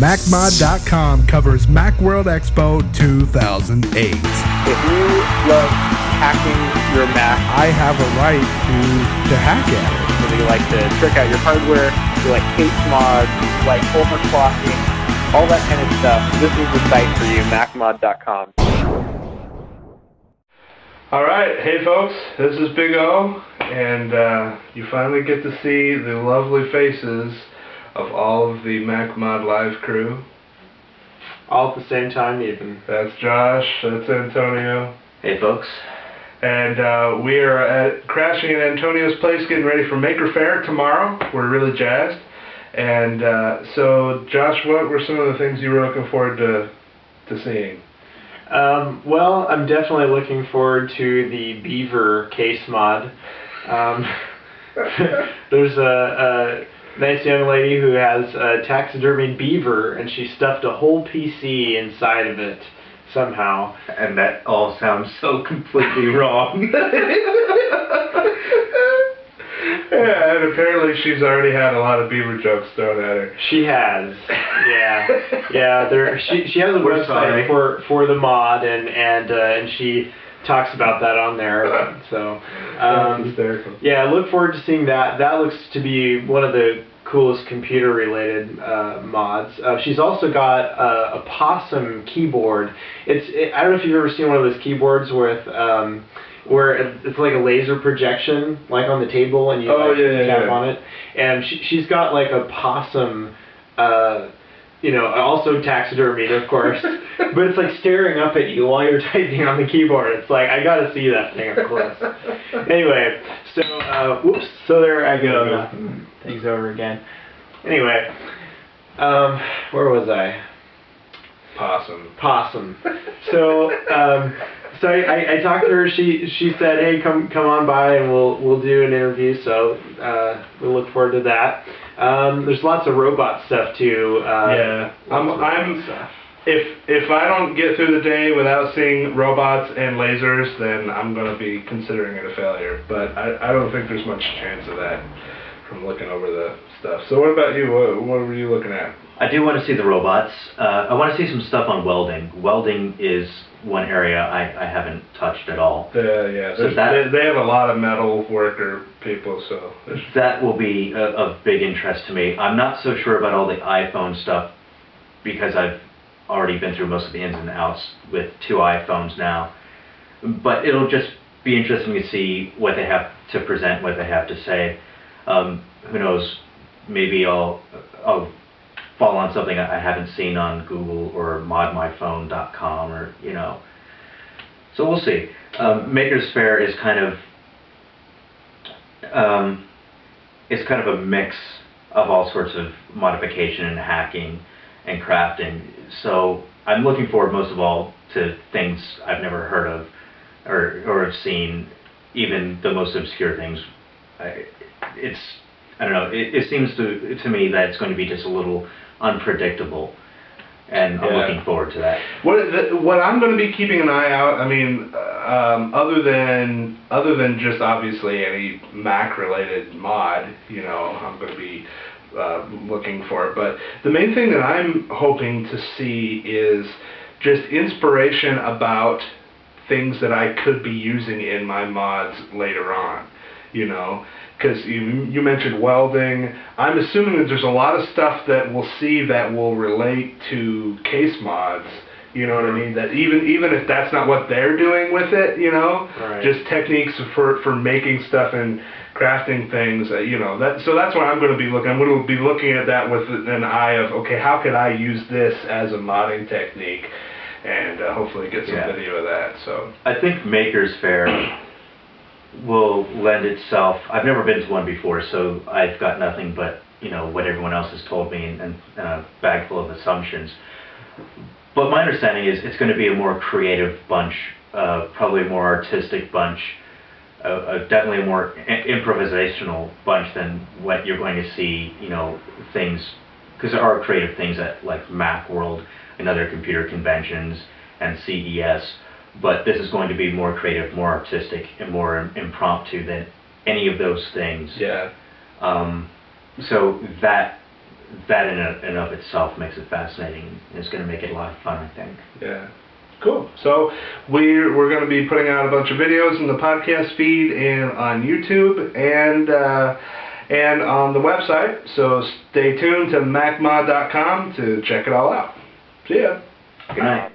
MacMod.com covers Macworld Expo 2008. If you love hacking your Mac, I have a right to hack at it. whether you like to trick out your hardware, you like case mods, you like overclocking, all that kind of stuff, this is the site for you, MacMod.com. All right, hey folks, this is Big O, and you finally get to see the lovely faces of all of the MacMod live crew. All at the same time even. That's Josh, that's Antonio. Hey folks. And we are crashing at Antonio's place getting ready for Maker Faire tomorrow. We're really jazzed. And so Josh, what were some of the things you were looking forward to seeing? Well, I'm definitely looking forward to the beaver case mod. There's a nice young lady who has a taxidermied beaver, and she stuffed a whole PC inside of it somehow. And that all sounds so completely wrong. Yeah, and apparently she's already had a lot of beaver jokes thrown at her. She has, yeah. She has a We're sorry. website for the mod, and she talks about that on there. So, That's hysterical. yeah, I look forward to seeing that. That looks to be one of the coolest computer-related mods. She's also got a possum keyboard. I don't know if you've ever seen one of those keyboards with where it's like a laser projection, like on the table, and you tap on it. And she's got like a possum, also taxidermied, of course, but it's like staring up at you while you're typing on the keyboard. It's like, I gotta see that thing up close. Anyway, so there I go, knocking things over again. Anyway, where was I? Possum. So I talked to her. She said, "Hey, come on by, and we'll do an interview." So we look forward to that. There's lots of robot stuff too. I'm stuff. If I don't get through the day without seeing robots and lasers, then I'm going to be considering it a failure. But I don't think there's much chance of that from looking over the stuff. So what about you? What were you looking at? I do want to see the robots. I want to see some stuff on welding. Welding is one area I haven't touched at all. So they have a lot of metal worker people, so that will be of big interest to me. I'm not so sure about all the iPhone stuff because I've already been through most of the ins and outs with 2 iPhones now. But it'll just be interesting to see what they have to present, what they have to say. Who knows? Maybe I'll fall on something I haven't seen on Google or modmyphone.com or So we'll see. Maker's Faire is kind of a mix of all sorts of modification and hacking and crafting. So I'm looking forward most of all to things I've never heard of or have seen, even the most obscure things. I don't know, it seems to me that it's going to be just a little unpredictable, and I'm looking forward to that. What I'm going to be keeping an eye out, I mean, other than just obviously any Mac-related mod, I'm going to be looking for it. But the main thing that I'm hoping to see is just inspiration about things that I could be using in my mods later on, because you mentioned welding. I'm assuming that there's a lot of stuff that we'll see that will relate to case mods, you know what I mean? That even if that's not what they're doing with it, Right. Just techniques for making stuff and crafting things, so that's what I'm going to be looking. I'm going to be looking at that with an eye of, okay, how could I use this as a modding technique, and hopefully get some video of that. So I think Maker's Faire will lend itself. I've never been to one before, so I've got nothing but what everyone else has told me and a bag full of assumptions. But my understanding is it's going to be a more creative bunch, probably a more artistic bunch, definitely a more improvisational bunch than what you're going to see, things, because there are creative things at like Macworld and other computer conventions and CES, but this is going to be more creative, more artistic, and more impromptu than any of those things. yeah. So that that in and of itself makes it fascinating. And it's going to make it a lot of fun, I think. Yeah. Cool. So we're going to be putting out a bunch of videos in the podcast feed and on YouTube and on the website. So stay tuned to MacMod.com to check it all out. See ya. Good night.